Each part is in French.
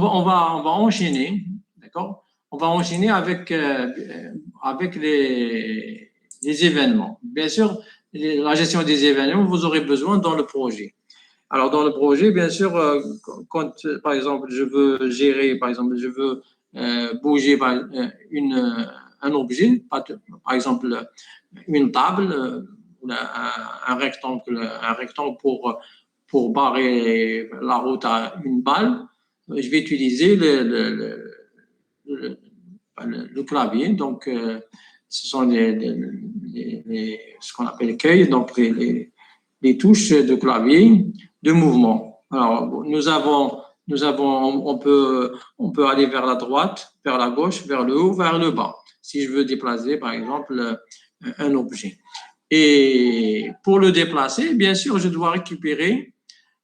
on va enchaîner, d'accord? On va enchaîner avec les événements. Bien sûr, la gestion des événements, vous aurez besoin dans le projet. Alors, dans le projet, bien sûr, quand, par exemple, je veux gérer, par exemple, je veux bouger un objet, par exemple, une table, un rectangle pour barrer la route à une balle, je vais utiliser le clavier. Donc, ce sont ce qu'on appelle cueil, donc les touches de clavier de mouvement. Alors, on peut aller vers la droite, vers la gauche, vers le haut, vers le bas, si je veux déplacer, par exemple, un objet. Et pour le déplacer, bien sûr, je dois récupérer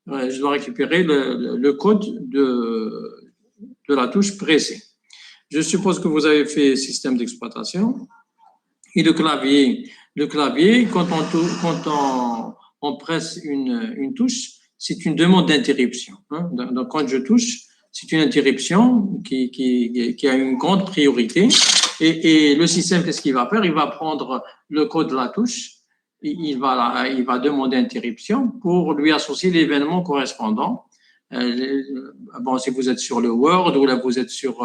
le code de la touche pressée. Je suppose que vous avez fait système d'exploitation. Et le clavier, quand on presse une touche, c'est une demande d'interruption. Hein. Donc, quand je touche, c'est une interruption qui a une grande priorité. Et le système, qu'est-ce qu'il va faire? Il va prendre le code de la touche, il va demander interruption pour lui associer l'événement correspondant. Bon, si vous êtes sur le Word ou là vous êtes sur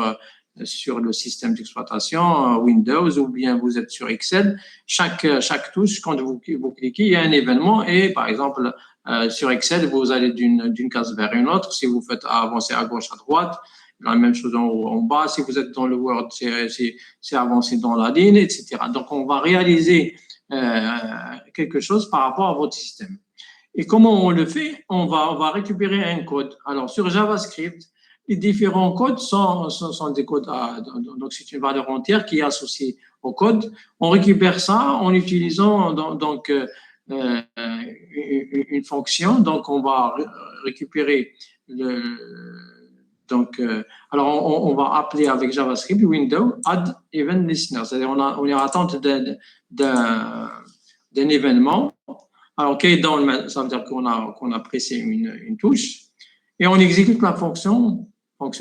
le système d'exploitation Windows ou bien vous êtes sur Excel, chaque touche, quand vous cliquez, il y a un événement et par exemple, sur Excel, vous allez d'une case vers une autre. Si vous faites avancer à gauche, à droite, la même chose en bas. Si vous êtes dans le Word, c'est avancer dans la ligne, etc. Donc, on va réaliser quelque chose par rapport à votre système. Et comment on le fait? On va récupérer un code. Alors, sur JavaScript, les différents codes sont des codes, donc c'est une valeur entière qui est associée au code. On récupère ça en utilisant une fonction. Donc, on va récupérer alors on va appeler avec JavaScript window add event listener. C'est-à-dire on est en attente d'un événement. Alors, countdown, ça veut dire qu'on a pressé une touche et on exécute la fonction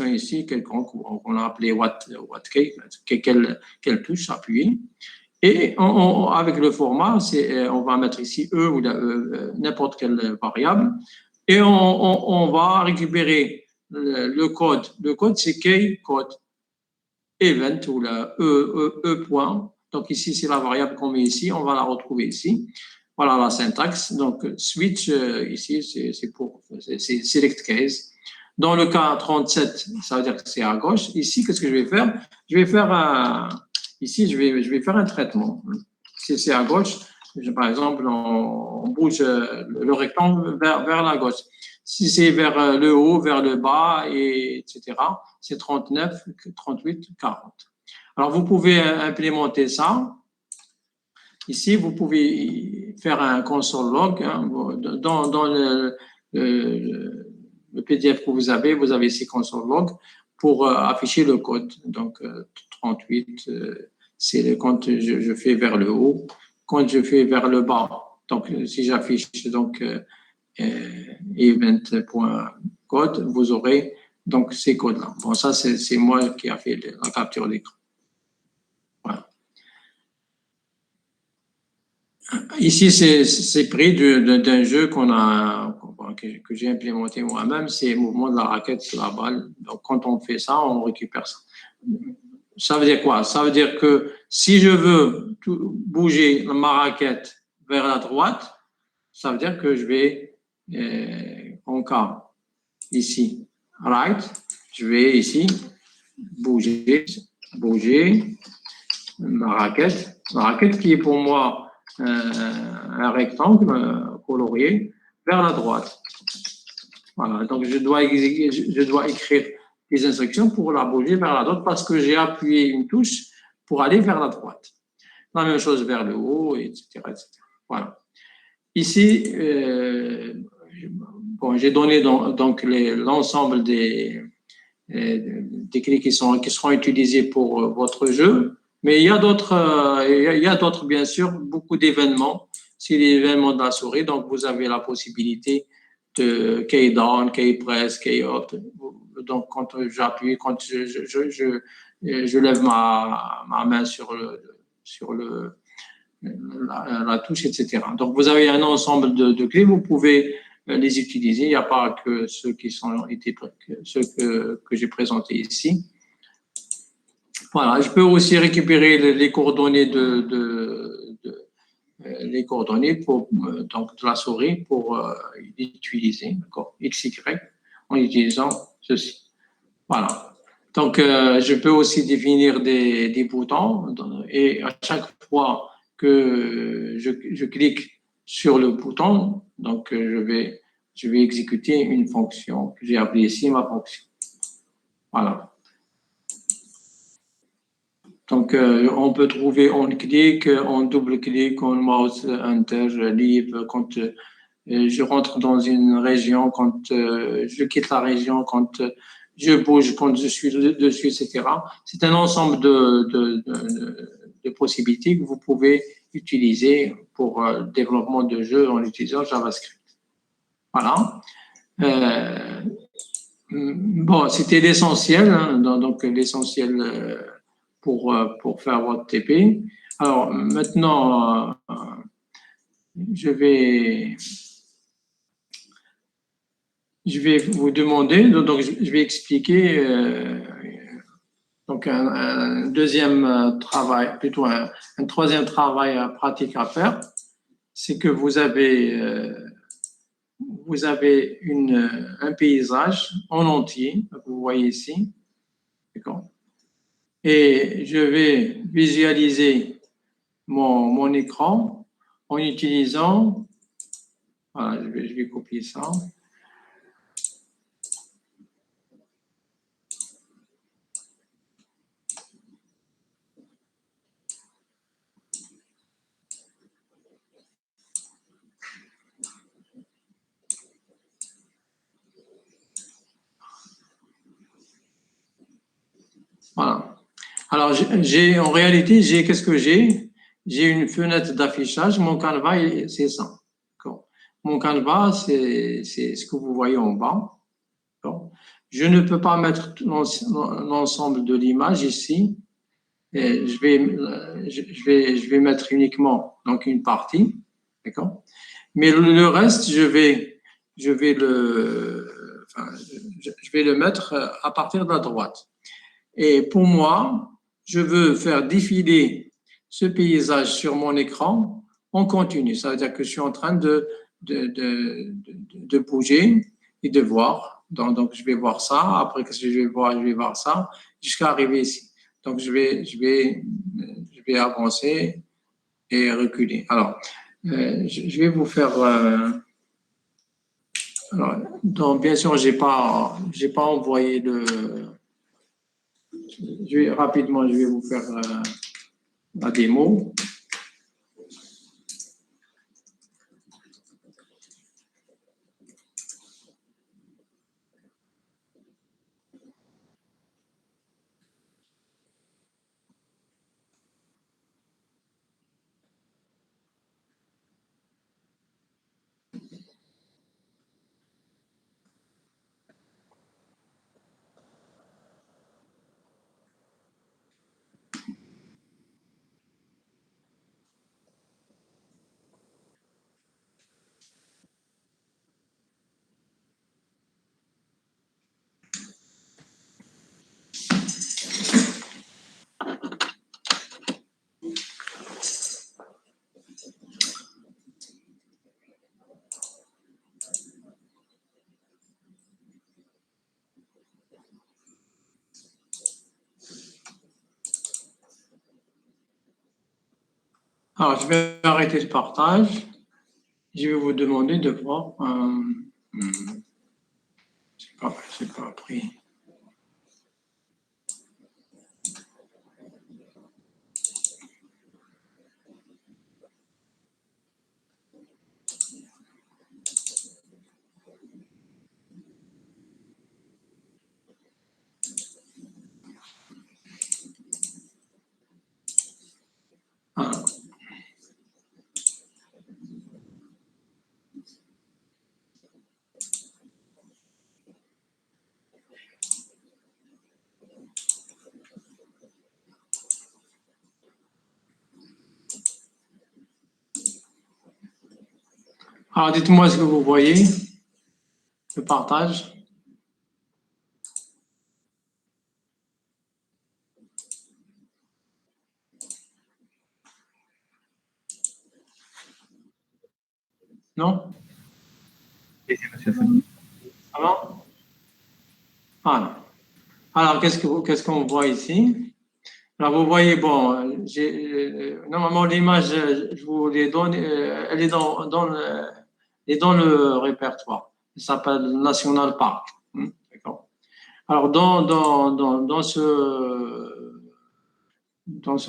ici, quelconque, on a appelé quelle touche appuyer. Et avec le format, on va mettre ici E ou n'importe quelle variable. Et on va récupérer le code. Le code, c'est key code event ou le E point. Donc ici, c'est la variable qu'on met ici. On va la retrouver ici. Voilà la syntaxe. Donc, switch, ici, c'est select case. Dans le cas 37, ça veut dire que c'est à gauche. Ici, qu'est-ce que je vais faire? Je vais faire un traitement. Si c'est à gauche, par exemple, on bouge le rectangle vers la gauche. Si c'est vers le haut, vers le bas, etc., c'est 39, 38, 40. Alors, vous pouvez implémenter ça. Ici, vous pouvez faire un console log. Hein, dans le PDF que vous avez ici console log pour afficher le code. Donc, 38, c'est quand je fais vers le haut. Quand je fais vers le bas, donc si j'affiche donc event.code, vous aurez donc ces codes-là. Bon, ça, c'est moi qui a fait la capture d'écran. Voilà. Ici, c'est pris d'un jeu que j'ai implémenté moi-même, c'est le mouvement de la raquette sur la balle. Donc, quand on fait ça, on récupère ça. Ça veut dire quoi? Ça veut dire que si je veux bouger ma raquette vers la droite, ça veut dire que je vais, en cas ici, right, je vais ici bouger ma raquette qui est pour moi un rectangle colorié vers la droite. Voilà, donc je dois écrire les instructions pour la bouger vers la droite parce que j'ai appuyé une touche pour aller vers la droite. La même chose vers le haut, etc. etc. Voilà. Ici, j'ai donné donc l'ensemble des clés qui seront utilisées pour votre jeu. Mais il y a d'autres, bien sûr, beaucoup d'événements. C'est l'événement de la souris, donc vous avez la possibilité de key down, key press, key up. Donc, quand j'appuie, quand je lève ma main sur la touche, etc. Donc, vous avez un ensemble de clés, vous pouvez les utiliser. Il n'y a pas que ceux ceux que j'ai présentés ici. Voilà, je peux aussi récupérer les coordonnées les coordonnées donc de la souris pour l'utiliser, d'accord, XY, en utilisant ceci. Voilà. Donc, je peux aussi définir des boutons et à chaque fois que je clique sur le bouton, donc je vais exécuter une fonction que j'ai appelée ici ma fonction. Voilà. Donc, on peut trouver en clic, en double-clic, en mouse, enter, leave, quand je rentre dans une région, quand je quitte la région, quand je bouge, quand je suis dessus, etc. C'est un ensemble de possibilités que vous pouvez utiliser pour le développement de jeux en utilisant JavaScript. Voilà. Bon, c'était l'essentiel, hein, donc l'essentiel pour faire votre TP. Alors maintenant, je vais vous demander, donc je vais expliquer donc un deuxième travail, plutôt un troisième travail pratique à faire, c'est que vous avez un paysage en entier, que vous voyez ici, d'accord? Et je vais visualiser mon écran en utilisant, voilà, je vais copier ça. Voilà. Alors, en réalité, qu'est-ce que j'ai? J'ai une fenêtre d'affichage. Mon canevas, c'est ça. Mon canevas, c'est ce que vous voyez en bas. Je ne peux pas mettre l'ensemble de l'image ici. Et je vais mettre uniquement donc une partie. D'accord? Mais le reste, je vais je vais le mettre à partir de la droite. Et pour moi, je veux faire défiler ce paysage sur mon écran en continu. Ça veut dire que je suis en train de bouger et de voir. Donc, je vais voir ça. Après, qu'est-ce que je vais voir ça jusqu'à arriver ici. Donc, je vais avancer et reculer. Alors, je vais vous faire. Alors, donc, bien sûr, j'ai pas envoyé rapidement, je vais vous faire la démo. Alors, je vais arrêter le partage. Je vais vous demander de voir. C'est pas pris. Ah. Alors, dites-moi ce que vous voyez, le partage. Non? Ah non? Ah non. Alors, qu'est-ce qu'on voit ici? Alors, vous voyez, bon, normalement, l'image, je vous l'ai donne, elle est elle est dans le répertoire. Elle s'appelle National Park. D'accord. Alors, dans ce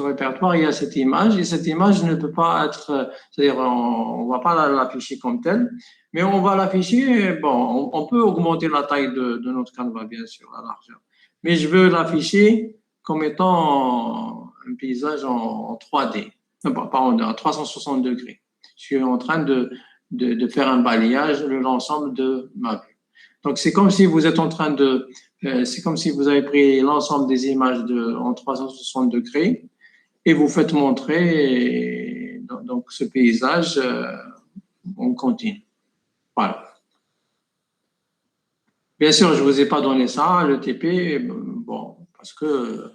répertoire, il y a cette image, et cette image ne peut pas être, c'est-à-dire, on ne va pas l'afficher comme telle, mais on va l'afficher, bon, on peut augmenter la taille de notre canevas, bien sûr, la largeur. Mais je veux l'afficher comme étant un paysage en 3D, pas en 360 degrés. Je suis en train de faire un balayage de l'ensemble de ma vue. Donc, c'est comme si vous êtes en train c'est comme si vous avez pris l'ensemble des images en 360 degrés et vous faites montrer donc ce paysage en continu. Voilà. Bien sûr, je ne vous ai pas donné ça, le TP, bon, parce que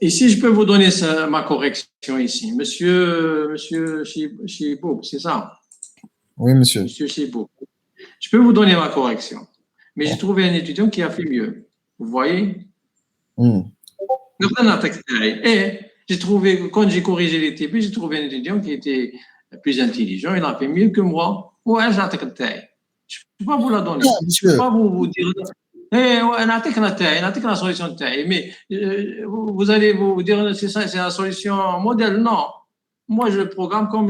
ici, je peux vous donner ma correction ici. Monsieur Chiboub, c'est ça? Oui, monsieur. Monsieur Chiboub. Je peux vous donner ma correction. Mais j'ai trouvé un étudiant qui a fait mieux. Vous voyez? Et j'ai trouvé, quand j'ai corrigé les TP, j'ai trouvé un étudiant qui était plus intelligent. Il a fait mieux que moi. Ouais, j'ai attaqué. Je ne peux pas vous la donner. Non, Je ne peux monsieur. pas vous dire. Eh, ouais, la solution de taille. Mais vous allez vous dire, c'est ça, c'est la solution modèle. Non. Moi, je le programme comme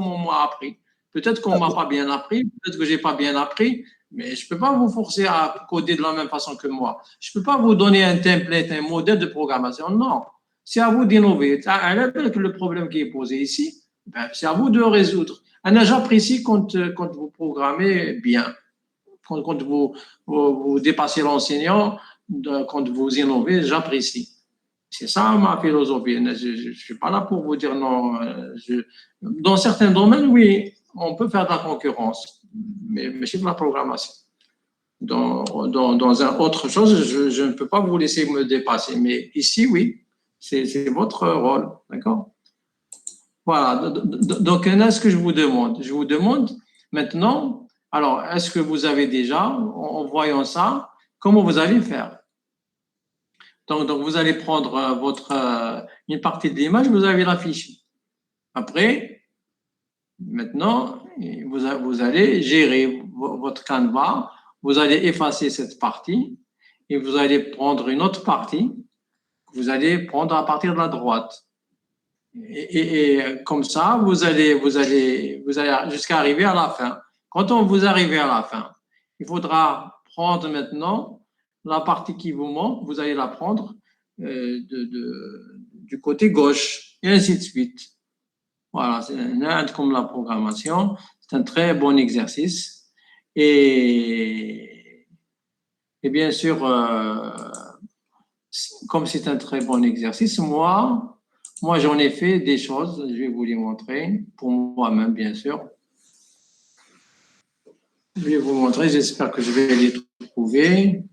on m'a appris. Peut-être qu'on ne m'a pas bien appris, peut-être que je n'ai pas bien appris, mais je ne peux pas vous forcer à coder de la même façon que moi. Je ne peux pas vous donner un template, un modèle de programmation. Non. C'est à vous d'innover. Le problème qui est posé ici, ben, c'est à vous de résoudre. J'apprécie quand vous programmez bien, quand vous dépassez l'enseignant, quand vous innovez, j'apprécie. C'est ça ma philosophie. Je ne suis pas là pour vous dire non. Dans certains domaines, oui, on peut faire de la concurrence, mais c'est de la programmation. Dans un autre chose, je ne peux pas vous laisser me dépasser. Mais ici, oui, c'est votre rôle. D'accord? Voilà. Donc, là, ce que je vous demande, maintenant, alors, est-ce que vous avez déjà, en voyant ça, comment vous allez faire? Donc vous allez prendre une partie de l'image, vous allez l'afficher. Après, maintenant, vous allez gérer votre canevas, vous allez effacer cette partie et vous allez prendre une autre partie que vous allez prendre à partir de la droite. Et comme ça, vous allez jusqu'à arriver à la fin. Quand vous arrivez à la fin, il faudra prendre maintenant la partie qui vous manque, vous allez la prendre du côté gauche, et ainsi de suite. Voilà, c'est comme la programmation. C'est un très bon exercice. Et bien sûr, comme c'est un très bon exercice, moi j'en ai fait des choses, je vais vous les montrer, pour moi-même, bien sûr. Je vais vous montrer, j'espère que je vais les trouver.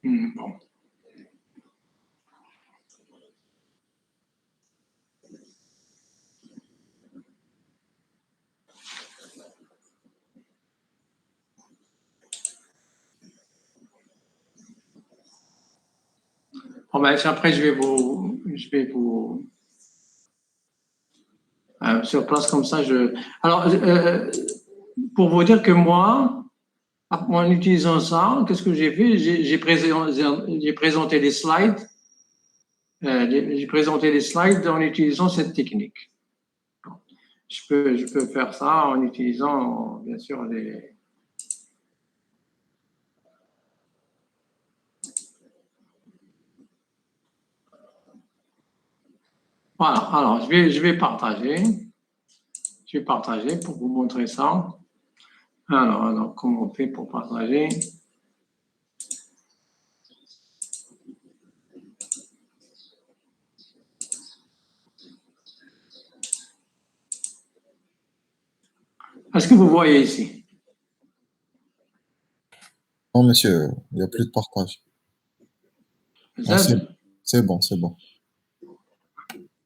Bon. Bon, ben, après, je vais vous Sur place, comme ça, Alors, pour vous dire que moi, en utilisant ça, qu'est-ce que j'ai fait? J'ai présenté les slides. J'ai présenté les slides en utilisant cette technique. Je peux faire ça en utilisant, bien sûr, les... Voilà, alors je vais partager. Je vais partager pour vous montrer ça. Alors, comment on fait pour partager? Est-ce que vous voyez ici? Non, monsieur, il n'y a plus de partage. Ah, c'est bon, c'est bon.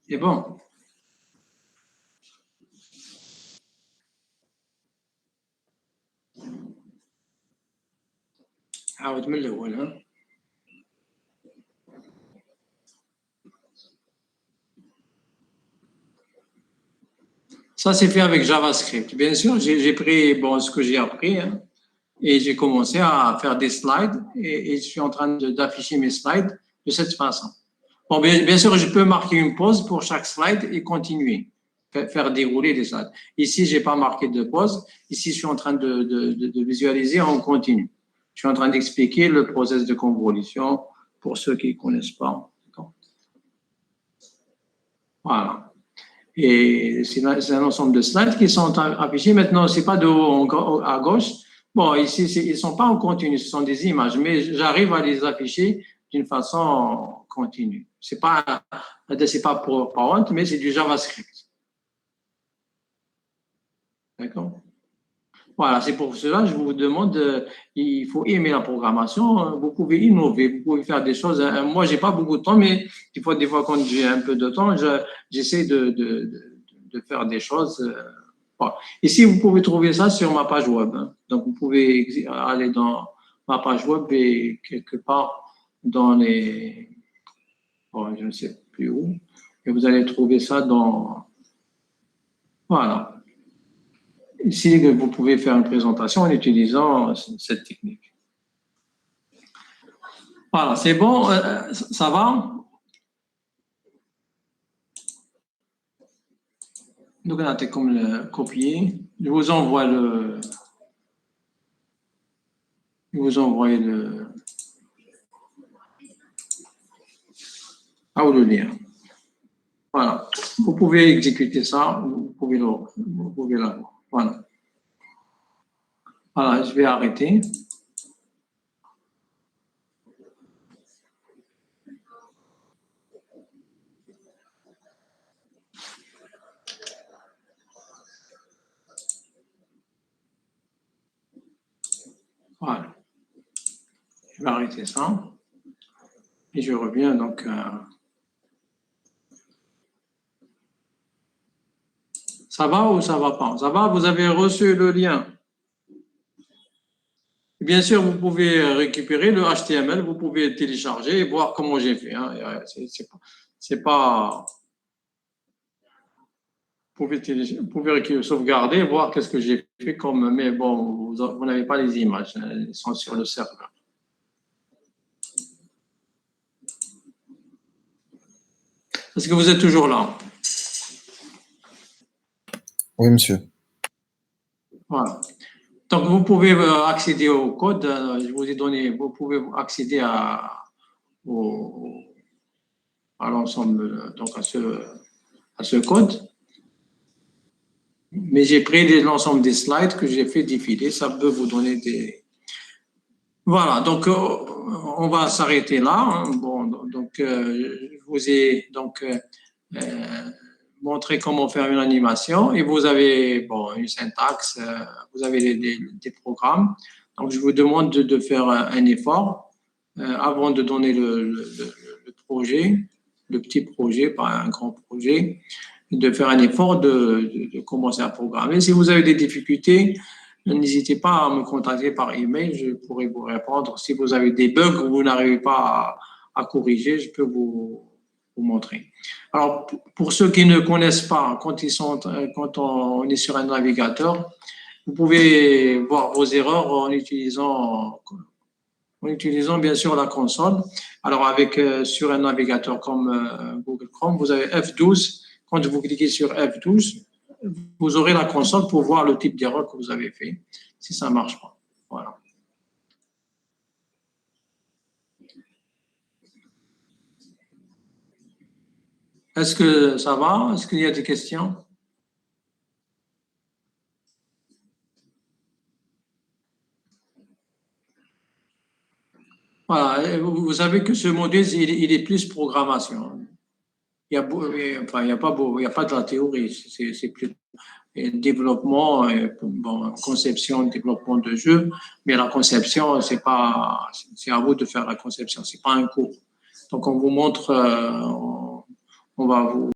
C'est bon. عاود من الأول ها. Ça, c'est fait avec JavaScript. Bien sûr, j'ai pris bon, ce que j'ai appris hein, et j'ai commencé à faire des slides et je suis en train d'afficher mes slides de cette façon. Bon, bien sûr, je peux marquer une pause pour chaque slide et continuer, faire dérouler les slides. Ici, je n'ai pas marqué de pause. Ici, je suis en train de visualiser en continu. Je suis en train d'expliquer le process de convolution pour ceux qui ne connaissent pas. Voilà. Et c'est un ensemble de slides qui sont affichés. Maintenant, ce n'est pas de haut à gauche. Bon, ici, ils ne sont pas en continu, ce sont des images, mais j'arrive à les afficher d'une façon continue. Ce n'est pas pour PowerPoint, mais c'est du JavaScript. D'accord? Voilà, c'est pour cela que je vous demande, il faut aimer la programmation, vous pouvez innover, vous pouvez faire des choses. Moi, je n'ai pas beaucoup de temps, mais des fois quand j'ai un peu de temps, j'essaie de faire des choses. Bon. Ici, vous pouvez trouver ça sur ma page web. Hein. Donc, vous pouvez aller dans ma page web et quelque part dans les... Bon, je ne sais plus où. Et vous allez trouver ça dans... Voilà. Ici, vous pouvez faire une présentation en utilisant cette technique. Voilà, c'est bon, ça va? Donc, on a comme le copier. Je vous envoie le... Je vous envoie le... Ah, ou le lien. Voilà. Vous pouvez exécuter ça, vous pouvez l'avoir. Voilà. Voilà, je vais arrêter. Voilà. Je vais arrêter ça. Et je reviens donc... Ça va ou ça va pas? Ça va, vous avez reçu le lien. Bien sûr, vous pouvez récupérer le HTML, vous pouvez télécharger et voir comment j'ai fait. Hein. C'est pas... Vous pouvez sauvegarder, voir qu'est-ce que j'ai fait comme... Mais bon, vous n'avez pas les images, hein, elles sont sur le serveur. Est-ce que vous êtes toujours là? Oui, monsieur. Voilà. Donc, vous pouvez accéder au code. Je vous ai donné, vous pouvez accéder à l'ensemble, donc à ce code. Mais j'ai pris l'ensemble des slides que j'ai fait défiler. Ça peut vous donner des... Voilà, donc on va s'arrêter là. Hein. Bon, donc je vous ai donc montré comment faire une animation et vous avez bon, une syntaxe, vous avez des programmes. Donc je vous demande de faire un effort avant de donner le projet, le petit projet, pas un grand projet, de faire un effort de commencer à programmer. Si vous avez des difficultés, n'hésitez pas à me contacter par email, je pourrai vous répondre. Si vous avez des bugs que vous n'arrivez pas à corriger, je peux vous vous montrer. Alors, pour ceux qui ne connaissent pas, quand on est sur un navigateur, vous pouvez voir vos erreurs en utilisant bien sûr la console. Alors, sur un navigateur comme Google Chrome, vous avez F12. Quand vous cliquez sur F12, vous aurez la console pour voir le type d'erreur que vous avez fait, si ça ne marche pas. Voilà. Est-ce que ça va? Est-ce qu'il y a des questions? Voilà, vous savez que ce module, il est plus programmation. Il y a, enfin, il y a pas de la théorie, c'est plus développement, conception, développement de jeu, mais la conception, c'est à vous de faire la conception, c'est pas un cours. Donc on vous montre, on va vous